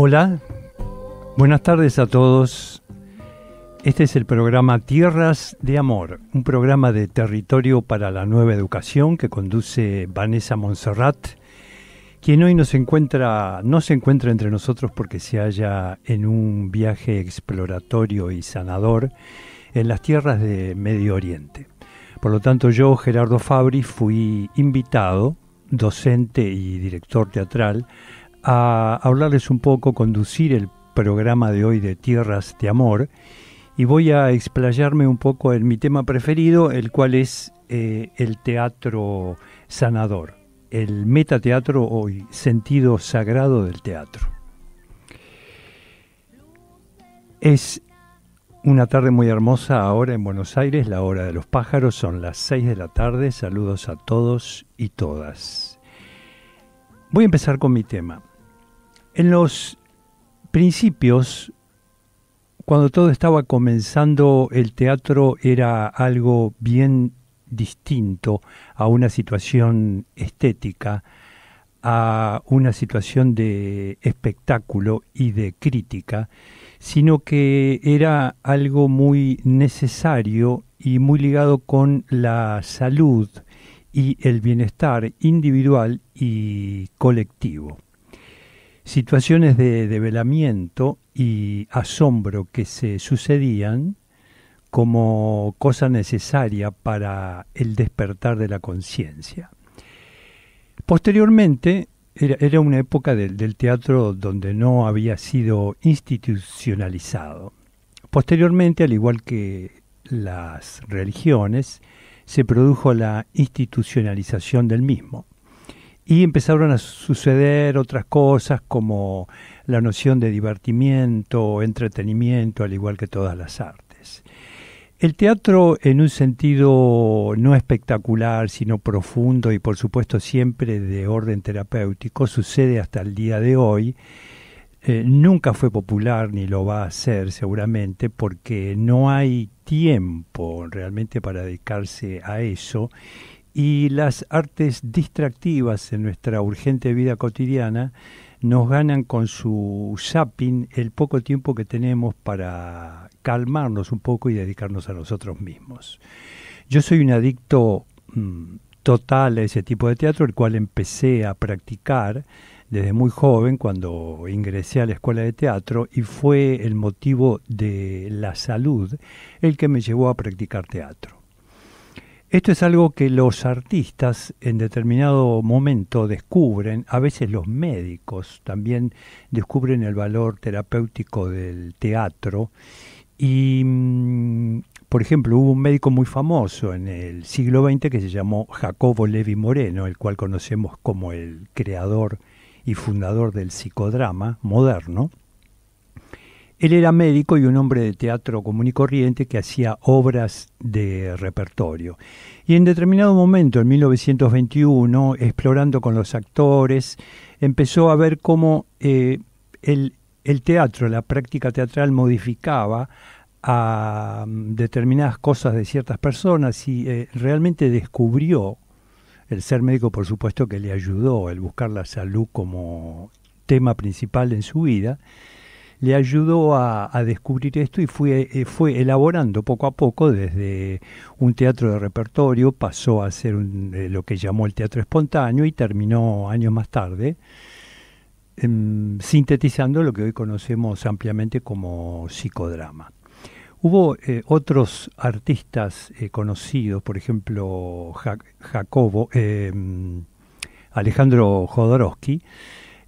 Hola, buenas tardes a todos. Este es el programa Tierras de Amor, un programa de territorio para la nueva educación que conduce Vanessa Montserrat, quien hoy no se encuentra entre nosotros porque se halla en un viaje exploratorio y sanador en las tierras de Medio Oriente. Por lo tanto, yo, Gerardo Fabri, fui invitado, docente y director teatral, a hablarles un poco, conducir el programa de hoy de Tierras de Amor, y voy a explayarme un poco en mi tema preferido, el cual es el teatro sanador, el metateatro o sentido sagrado del teatro. Es una tarde muy hermosa ahora en Buenos Aires, la hora de los pájaros, son las 6 de la tarde, saludos a todos y todas. Voy a empezar con mi tema. En los principios, cuando todo estaba comenzando, el teatro era algo bien distinto a una situación estética, a una situación de espectáculo y de crítica, sino que era algo muy necesario y muy ligado con la salud y el bienestar individual y colectivo. Situaciones de develamiento y asombro que se sucedían como cosa necesaria para el despertar de la conciencia. Posteriormente, era una época del teatro donde no había sido institucionalizado. Posteriormente, al igual que las religiones, se produjo la institucionalización del mismo. Y empezaron a suceder otras cosas como la noción de divertimiento, entretenimiento, al igual que todas las artes. El teatro, en un sentido no espectacular, sino profundo y por supuesto siempre de orden terapéutico, sucede hasta el día de hoy. Nunca fue popular ni lo va a ser seguramente porque no hay tiempo realmente para dedicarse a eso. Y las artes distractivas en nuestra urgente vida cotidiana nos ganan con su zapping el poco tiempo que tenemos para calmarnos un poco y dedicarnos a nosotros mismos. Yo soy un adicto total a ese tipo de teatro, el cual empecé a practicar desde muy joven cuando ingresé a la escuela de teatro, y fue el motivo de la salud el que me llevó a practicar teatro. Esto es algo que los artistas en determinado momento descubren, a veces los médicos también descubren el valor terapéutico del teatro. Y, por ejemplo, hubo un médico muy famoso en el siglo XX que se llamó Jacobo Levi Moreno, el cual conocemos como el creador y fundador del psicodrama moderno. Él era médico y un hombre de teatro común y corriente que hacía obras de repertorio. Y en determinado momento, en 1921, explorando con los actores, empezó a ver cómo el teatro, la práctica teatral, modificaba a determinadas cosas de ciertas personas y realmente descubrió, el ser médico por supuesto que le ayudó, el buscar la salud como tema principal en su vida, le ayudó a descubrir esto y fue elaborando poco a poco desde un teatro de repertorio, pasó a ser lo que llamó el teatro espontáneo y terminó años más tarde sintetizando lo que hoy conocemos ampliamente como psicodrama. Hubo otros artistas conocidos, por ejemplo Alejandro Jodorowsky,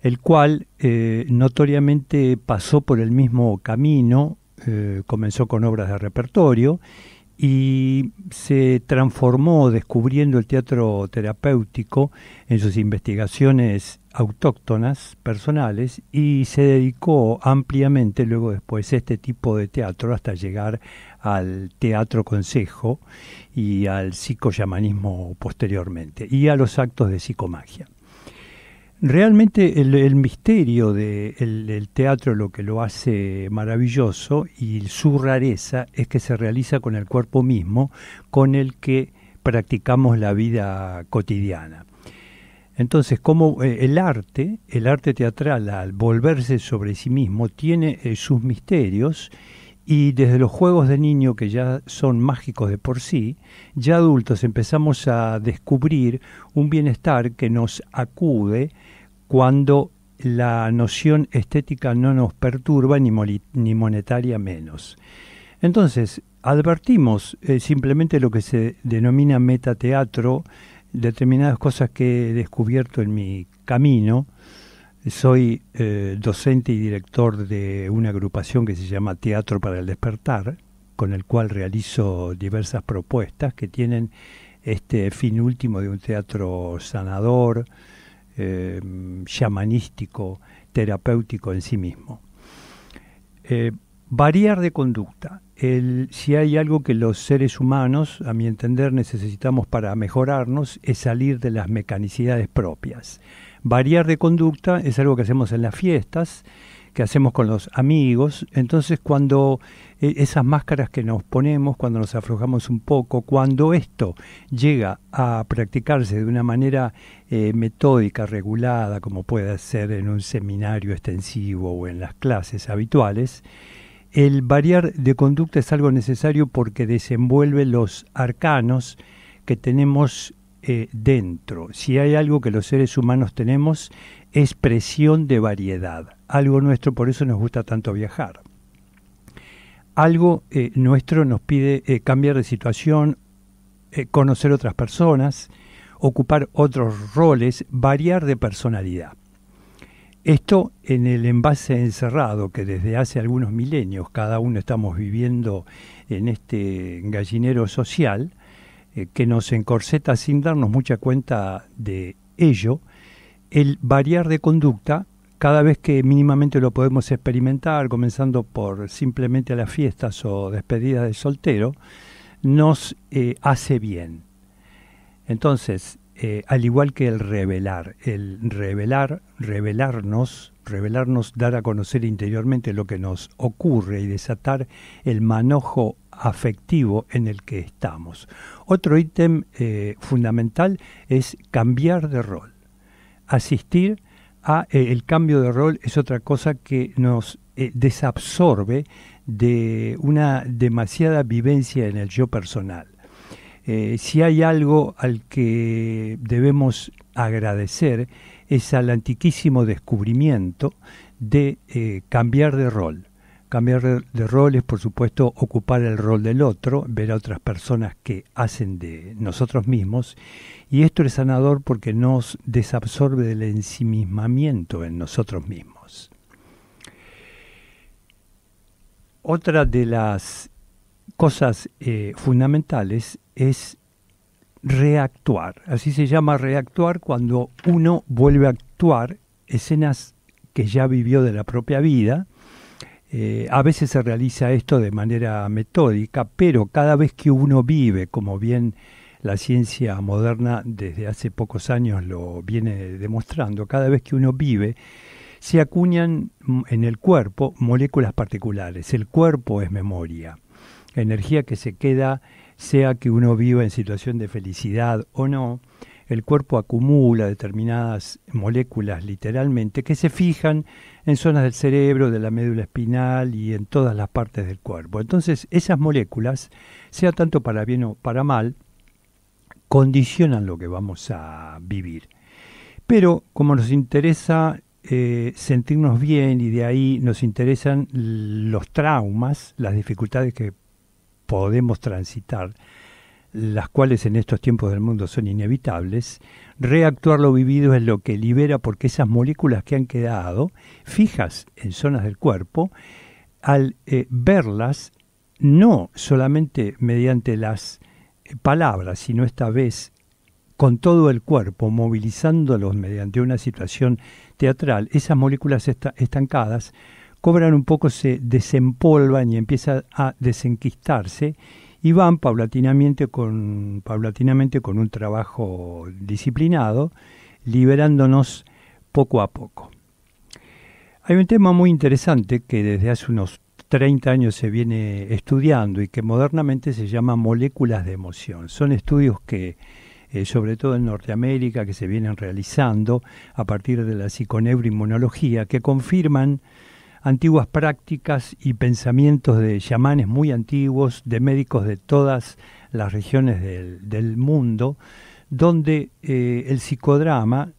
el cual notoriamente pasó por el mismo camino, comenzó con obras de repertorio y se transformó descubriendo el teatro terapéutico en sus investigaciones autóctonas, personales, y se dedicó ampliamente luego después a este tipo de teatro hasta llegar al teatro consejo y al psicoyamanismo posteriormente y a los actos de psicomagia. Realmente el misterio del teatro, lo que lo hace maravilloso y su rareza es que se realiza con el cuerpo mismo con el que practicamos la vida cotidiana. Entonces, como el arte teatral, al volverse sobre sí mismo, tiene sus misterios, y desde los juegos de niño, que ya son mágicos de por sí, ya adultos empezamos a descubrir un bienestar que nos acude cuando la noción estética no nos perturba, ni monetaria menos. Entonces, advertimos simplemente lo que se denomina metateatro, determinadas cosas que he descubierto en mi camino. Soy docente y director de una agrupación que se llama Teatro para el Despertar, con el cual realizo diversas propuestas que tienen este fin último de un teatro sanador, xamanístico, terapéutico en sí mismo. Variar de conducta. Si hay algo que los seres humanos, a mi entender, necesitamos para mejorarnos, es salir de las mecanicidades propias. Variar de conducta es algo que hacemos en las fiestas, que hacemos con los amigos. Entonces, cuando esas máscaras que nos ponemos, cuando nos aflojamos un poco, cuando esto llega a practicarse de una manera metódica, regulada, como puede ser en un seminario extensivo o en las clases habituales, el variar de conducta es algo necesario porque desenvuelve los arcanos que tenemos dentro. Si hay algo que los seres humanos tenemos, es presión de variedad. Algo nuestro, por eso nos gusta tanto viajar. Algo nuestro nos pide cambiar de situación, conocer otras personas, ocupar otros roles, variar de personalidad. Esto en el envase encerrado que desde hace algunos milenios cada uno estamos viviendo en este gallinero social, que nos encorseta sin darnos mucha cuenta de ello. El variar de conducta, cada vez que mínimamente lo podemos experimentar, comenzando por simplemente las fiestas o despedidas de soltero, nos hace bien. Entonces, al igual que el revelarnos, dar a conocer interiormente lo que nos ocurre y desatar el manojo afectivo en el que estamos. Otro ítem fundamental es cambiar de rol. Asistir a el cambio de rol es otra cosa que nos desabsorbe de una demasiada vivencia en el yo personal. Si hay algo al que debemos agradecer es al antiquísimo descubrimiento de cambiar de rol. Cambiar de rol es, por supuesto, ocupar el rol del otro, ver a otras personas que hacen de nosotros mismos, y esto es sanador porque nos desabsorbe del ensimismamiento en nosotros mismos. Otra de las cosas fundamentales es reactuar. Así se llama reactuar cuando uno vuelve a actuar escenas que ya vivió de la propia vida. A veces se realiza esto de manera metódica, pero cada vez que uno vive, como bien la ciencia moderna desde hace pocos años lo viene demostrando, cada vez que uno vive, se acuñan en el cuerpo moléculas particulares. El cuerpo es memoria, energía que se queda, sea que uno viva en situación de felicidad o no. El cuerpo acumula determinadas moléculas literalmente que se fijan en zonas del cerebro, de la médula espinal y en todas las partes del cuerpo. Entonces esas moléculas, sea tanto para bien o para mal, condicionan lo que vamos a vivir. Pero como nos interesa sentirnos bien y de ahí nos interesan los traumas, las dificultades que podemos transitar, las cuales en estos tiempos del mundo son inevitables, reactuar lo vivido es lo que libera, porque esas moléculas que han quedado fijas en zonas del cuerpo, al verlas, no solamente mediante las palabras, sino esta vez con todo el cuerpo, movilizándolos mediante una situación teatral, esas moléculas estancadas cobran un poco, se desempolvan y empiezan a desenquistarse y van paulatinamente con un trabajo disciplinado, liberándonos poco a poco. Hay un tema muy interesante que desde hace unos 30 años se viene estudiando y que modernamente se llama moléculas de emoción. Son estudios que sobre todo en Norteamérica, que se vienen realizando a partir de la psiconeuroinmunología, que confirman antiguas prácticas y pensamientos de chamanes muy antiguos, de médicos de todas las regiones del mundo, donde el psicodrama,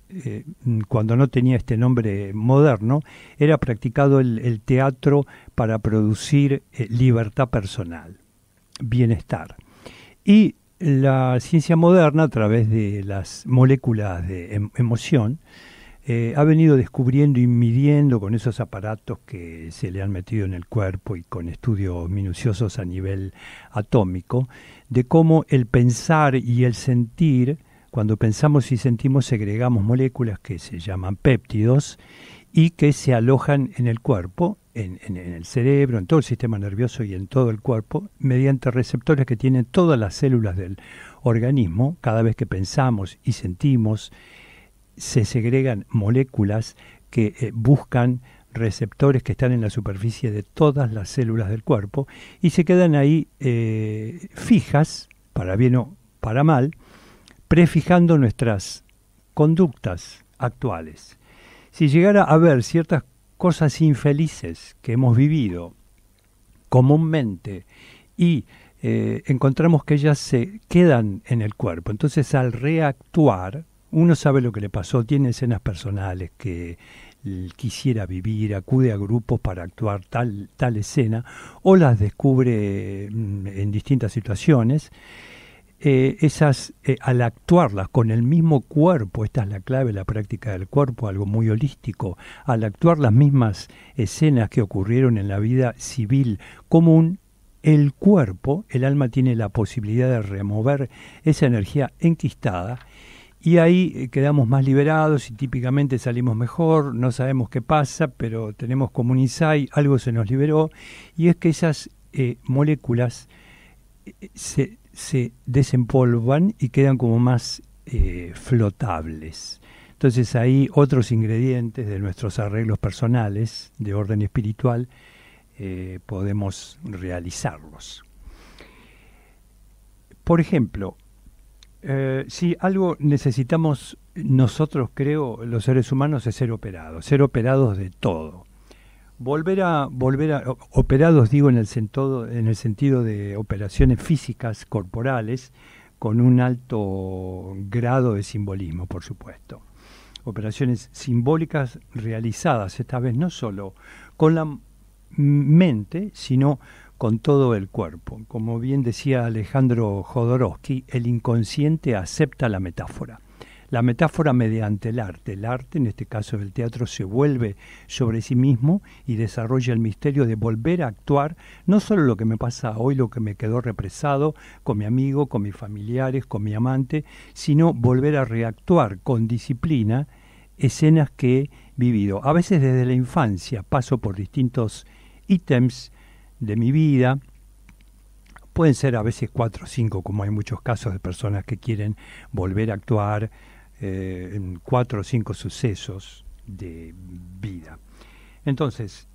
cuando no tenía este nombre moderno, era practicado el teatro para producir libertad personal, bienestar. Y la ciencia moderna, a través de las moléculas de emoción, ha venido descubriendo y midiendo con esos aparatos que se le han metido en el cuerpo y con estudios minuciosos a nivel atómico, de cómo el pensar y el sentir, cuando pensamos y sentimos, segregamos moléculas que se llaman péptidos y que se alojan en el cuerpo, en el cerebro, en todo el sistema nervioso y en todo el cuerpo, mediante receptores que tienen todas las células del organismo. Cada vez que pensamos y sentimos, se segregan moléculas que buscan receptores que están en la superficie de todas las células del cuerpo y se quedan ahí fijas, para bien o para mal, prefijando nuestras conductas actuales. Si llegara a haber ciertas cosas infelices que hemos vivido comúnmente y encontramos que ellas se quedan en el cuerpo, entonces al reactuar, uno sabe lo que le pasó, tiene escenas personales que quisiera vivir, acude a grupos para actuar tal escena, o las descubre en distintas situaciones. Al actuarlas con el mismo cuerpo, esta es la clave de la práctica del cuerpo, algo muy holístico, al actuar las mismas escenas que ocurrieron en la vida civil común, el cuerpo, el alma tiene la posibilidad de remover esa energía enquistada. Y ahí quedamos más liberados y típicamente salimos mejor, no sabemos qué pasa, pero tenemos como un insight, algo se nos liberó, y es que esas moléculas se desempolvan y quedan como más flotables. Entonces ahí otros ingredientes de nuestros arreglos personales de orden espiritual podemos realizarlos. Por ejemplo, si algo necesitamos nosotros, creo, los seres humanos, es ser operados de todo. Volver a operados, digo, en el sentido de operaciones físicas, corporales, con un alto grado de simbolismo, por supuesto. Operaciones simbólicas realizadas, esta vez no solo con la mente, sino con todo el cuerpo. Como bien decía Alejandro Jodorowsky, el inconsciente acepta la metáfora. La metáfora mediante el arte. El arte, en este caso el teatro, se vuelve sobre sí mismo y desarrolla el misterio de volver a actuar, no solo lo que me pasa hoy, lo que me quedó represado con mi amigo, con mis familiares, con mi amante, sino volver a reactuar con disciplina escenas que he vivido. A veces desde la infancia paso por distintos ítems de mi vida, pueden ser a veces 4 o 5, como hay muchos casos de personas que quieren volver a actuar en 4 o 5 sucesos de vida. Entonces,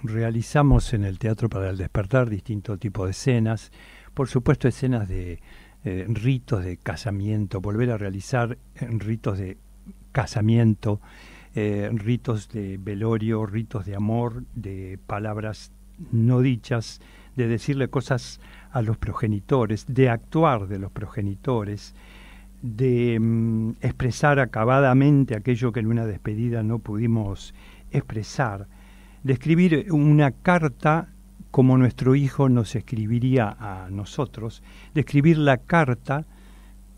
realizamos en el Teatro para el Despertar distintos tipos de escenas, por supuesto escenas de ritos de casamiento, volver a realizar ritos de casamiento, ritos de velorio, ritos de amor, de palabras no dichas, de decirle cosas a los progenitores, de actuar de los progenitores, de expresar acabadamente aquello que en una despedida no pudimos expresar, de escribir una carta como nuestro hijo nos escribiría a nosotros, de escribir la carta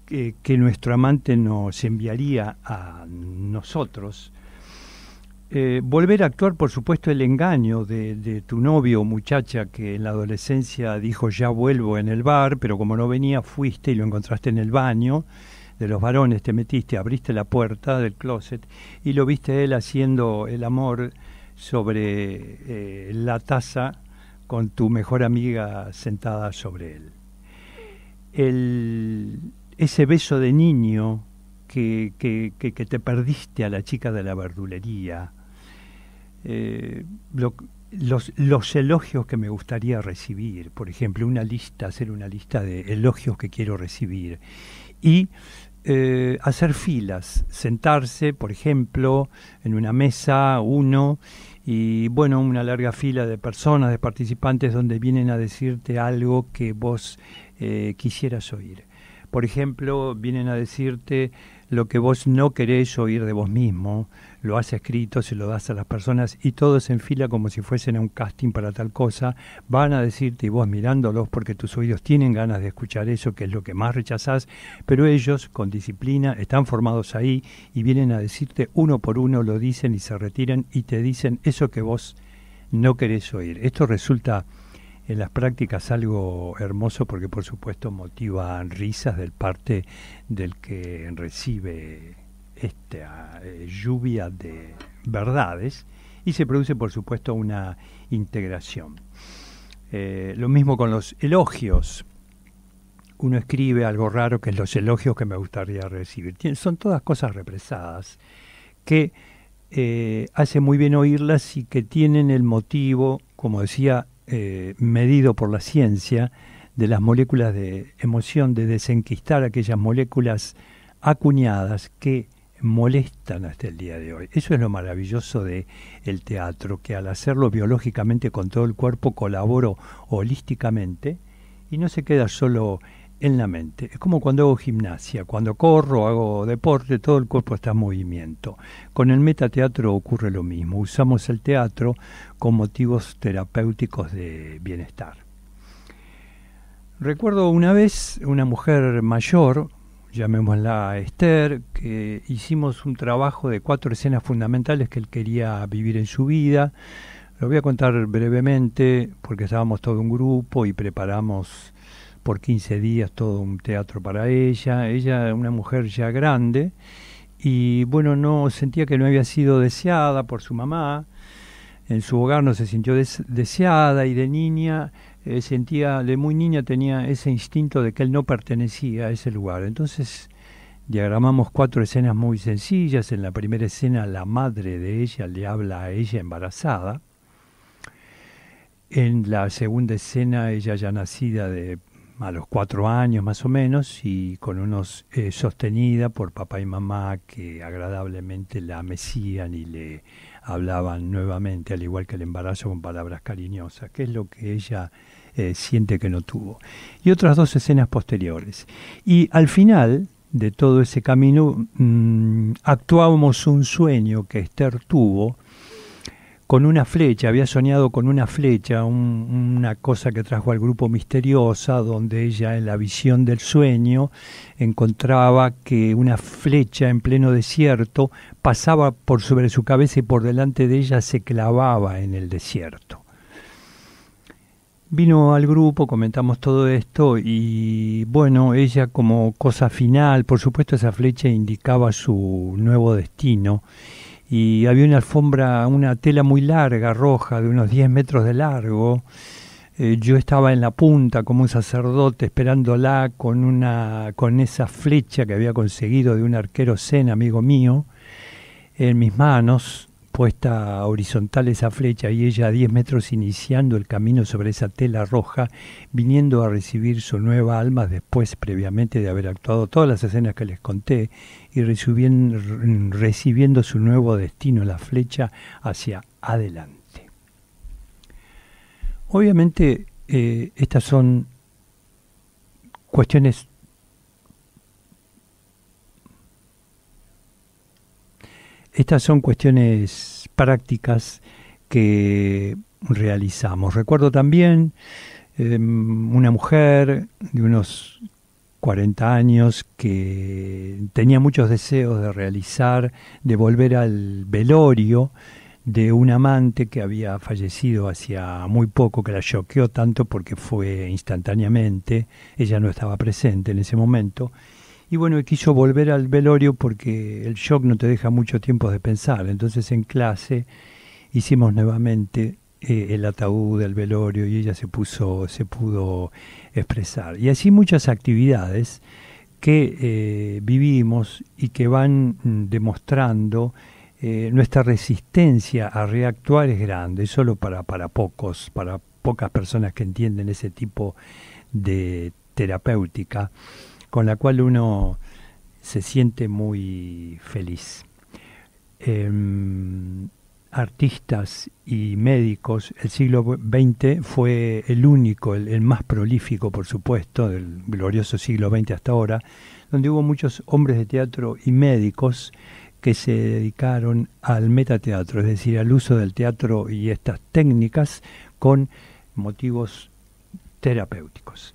que nuestro amante nos enviaría a nosotros. Volver a actuar, por supuesto, el engaño de tu novio o muchacha que en la adolescencia dijo ya vuelvo en el bar, pero como no venía fuiste y lo encontraste en el baño de los varones, te metiste, abriste la puerta del closet y lo viste él haciendo el amor sobre la taza con tu mejor amiga sentada sobre él. Ese beso de niño que te perdiste a la chica de la verdulería, los elogios que me gustaría recibir, por ejemplo, hacer una lista de elogios que quiero recibir y hacer filas, sentarse, por ejemplo, en una mesa, y bueno, una larga fila de personas, de participantes donde vienen a decirte algo que vos quisieras oír. Por ejemplo, vienen a decirte lo que vos no querés oír de vos mismo, lo has escrito, se lo das a las personas y todos en fila como si fuesen a un casting para tal cosa, van a decirte y vos mirándolos porque tus oídos tienen ganas de escuchar eso, que es lo que más rechazás, pero ellos con disciplina están formados ahí y vienen a decirte uno por uno, lo dicen y se retiran y te dicen eso que vos no querés oír. Esto resulta en las prácticas algo hermoso porque por supuesto motiva risas del parte del que recibe esta lluvia de verdades y se produce por supuesto una integración. Lo mismo con los elogios. Uno escribe algo raro que es los elogios que me gustaría recibir. Son todas cosas represadas que hace muy bien oírlas y que tienen el motivo, como decía, medido por la ciencia, de las moléculas de emoción, de desenquistar aquellas moléculas acuñadas que molestan hasta el día de hoy. Eso es lo maravilloso del teatro, que al hacerlo biológicamente con todo el cuerpo colaboro holísticamente y no se queda solo en la mente. Es como cuando hago gimnasia, cuando corro, hago deporte, todo el cuerpo está en movimiento. Con el metateatro ocurre lo mismo. Usamos el teatro con motivos terapéuticos de bienestar. Recuerdo una vez una mujer mayor, llamémosla Esther, que hicimos un trabajo de 4 escenas fundamentales que él quería vivir en su vida. Lo voy a contar brevemente porque estábamos todo un grupo y preparamos por 15 días todo un teatro para ella. Ella, una mujer ya grande, y bueno, no sentía que no había sido deseada por su mamá. En su hogar no se sintió deseada y de niña de muy niña tenía ese instinto de que él no pertenecía a ese lugar. Entonces diagramamos 4 escenas muy sencillas. En la primera escena la madre de ella le habla a ella embarazada. En la segunda escena ella ya nacida a los 4 años más o menos y con unos sostenida por papá y mamá que agradablemente la mecían y le hablaban nuevamente, al igual que el embarazo, con palabras cariñosas, que es lo que ella siente que no tuvo. Y otras 2 escenas posteriores. Y al final de todo ese camino actuábamos un sueño que Esther tuvo con una flecha. Había soñado con una flecha, una cosa que trajo al grupo misteriosa, donde ella en la visión del sueño encontraba que una flecha en pleno desierto pasaba por sobre su cabeza y por delante de ella se clavaba en el desierto. Vino al grupo, comentamos todo esto y bueno, ella como cosa final, por supuesto esa flecha indicaba su nuevo destino. Y había una alfombra, una tela muy larga, roja, de unos 10 metros de largo. Yo estaba en la punta como un sacerdote esperándola con esa flecha que había conseguido de un arquero zen, amigo mío, en mis manos, puesta horizontal esa flecha y ella a 10 metros iniciando el camino sobre esa tela roja, viniendo a recibir su nueva alma después, previamente de haber actuado todas las escenas que les conté, y recibiendo su nuevo destino, la flecha hacia adelante. Obviamente estas son cuestiones prácticas que realizamos. Recuerdo también una mujer de unos 40 años que tenía muchos deseos de volver al velorio de un amante que había fallecido hacía muy poco, que la choqueó tanto porque fue instantáneamente, ella no estaba presente en ese momento. Y bueno, quiso volver al velorio porque el shock no te deja mucho tiempo de pensar. Entonces en clase hicimos nuevamente el ataúd del velorio y ella se pudo expresar. Y así muchas actividades que vivimos y que van demostrando nuestra resistencia a reactuar es grande, solo para pocas personas que entienden ese tipo de terapéutica, con la cual uno se siente muy feliz. Artistas y médicos, el siglo XX fue el único, el más prolífico, por supuesto, del glorioso siglo XX hasta ahora, donde hubo muchos hombres de teatro y médicos que se dedicaron al metateatro, es decir, al uso del teatro y estas técnicas con motivos terapéuticos.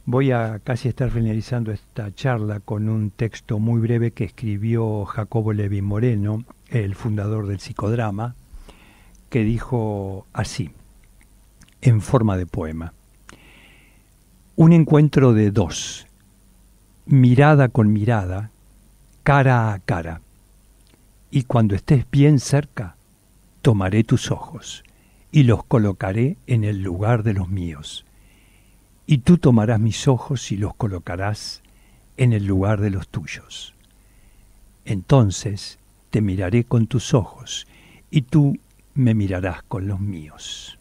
Voy a casi estar finalizando esta charla con un texto muy breve que escribió Jacobo Levi Moreno, el fundador del psicodrama, que dijo así, en forma de poema: un encuentro de dos, mirada con mirada, cara a cara, y cuando estés bien cerca, tomaré tus ojos y los colocaré en el lugar de los míos. Y tú tomarás mis ojos y los colocarás en el lugar de los tuyos. Entonces te miraré con tus ojos y tú me mirarás con los míos.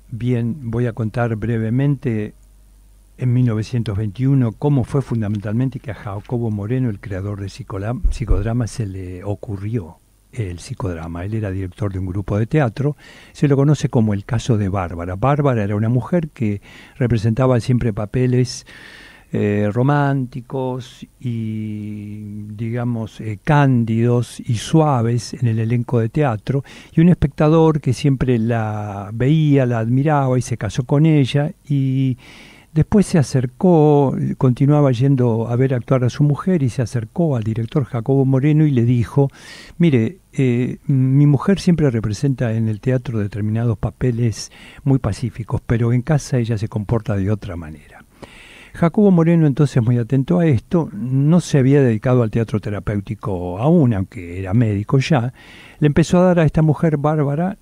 Bien, voy a contar brevemente en 1921 cómo fue fundamentalmente que a Jacobo Moreno, el creador del psicodrama, se le ocurrió el psicodrama. Él era director de un grupo de teatro, se lo conoce como el caso de Bárbara. Bárbara era una mujer que representaba siempre papeles románticos y, digamos, cándidos y suaves en el elenco de teatro, y un espectador que siempre la veía, la admiraba y se casó con ella, y después se acercó, continuaba yendo a ver actuar a su mujer, y se acercó al director Jacobo Moreno y le dijo: mire, mi mujer siempre representa en el teatro determinados papeles muy pacíficos, pero en casa ella se comporta de otra manera. Jacobo Moreno, entonces, muy atento a esto, no se había dedicado al teatro terapéutico aún, aunque era médico ya, le empezó a dar a esta mujer Bárbara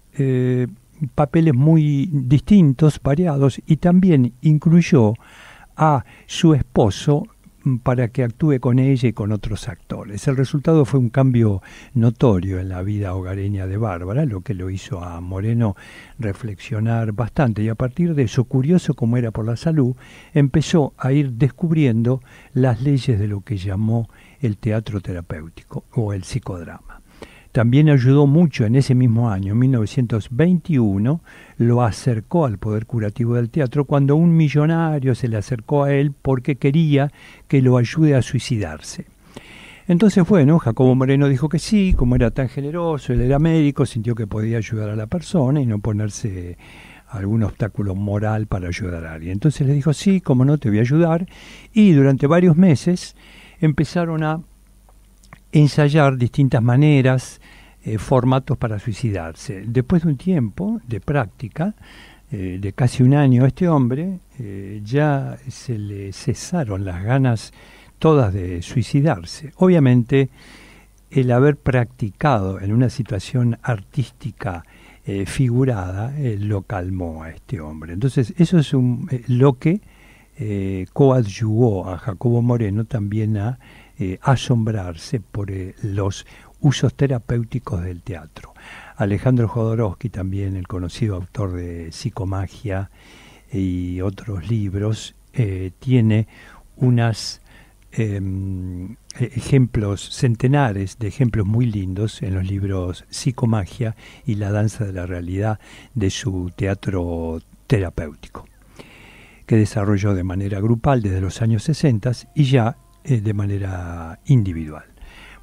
papeles muy distintos, variados, y también incluyó a su esposo para que actúe con ella y con otros actores. El resultado fue un cambio notorio en la vida hogareña de Bárbara, lo que lo hizo a Moreno reflexionar bastante, y a partir de eso, curioso como era por la salud, empezó a ir descubriendo las leyes de lo que llamó el teatro terapéutico o el psicodrama. También ayudó mucho en ese mismo año, 1921, lo acercó al poder curativo del teatro cuando un millonario se le acercó a él porque quería que lo ayude a suicidarse. Entonces, bueno, Jacobo Moreno dijo que sí, como era tan generoso, él era médico, sintió que podía ayudar a la persona y no ponerse algún obstáculo moral para ayudar a alguien. Entonces le dijo: sí, como no, te voy a ayudar, y durante varios meses empezaron a ensayar distintas maneras, formatos para suicidarse. Después de un tiempo de práctica, de casi un año, a este hombre ya se le cesaron las ganas todas de suicidarse. Obviamente, el haber practicado en una situación artística figurada lo calmó a este hombre. Entonces, eso es lo que coadyuvó a Jacobo Moreno también a asombrarse por los usos terapéuticos del teatro. Alejandro Jodorowsky, también el conocido autor de Psicomagia y otros libros, tiene unas ejemplos, centenares de ejemplos muy lindos en los libros Psicomagia y La danza de la realidad, de su teatro terapéutico, que desarrolló de manera grupal desde los años 60 y ya de manera individual.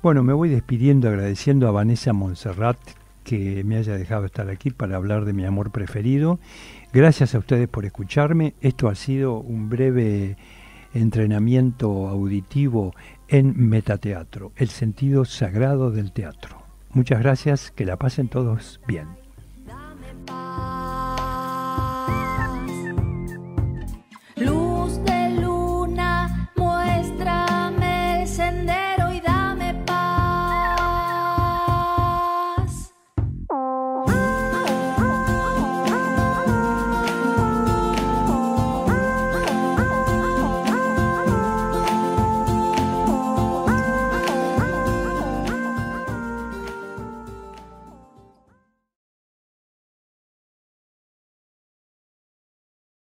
Bueno, me voy despidiendo agradeciendo a Vanessa Montserrat que me haya dejado estar aquí para hablar de mi amor preferido. Gracias a ustedes por escucharme. Esto ha sido un breve entrenamiento auditivo en metateatro, el sentido sagrado del teatro. Muchas gracias, que la pasen todos bien.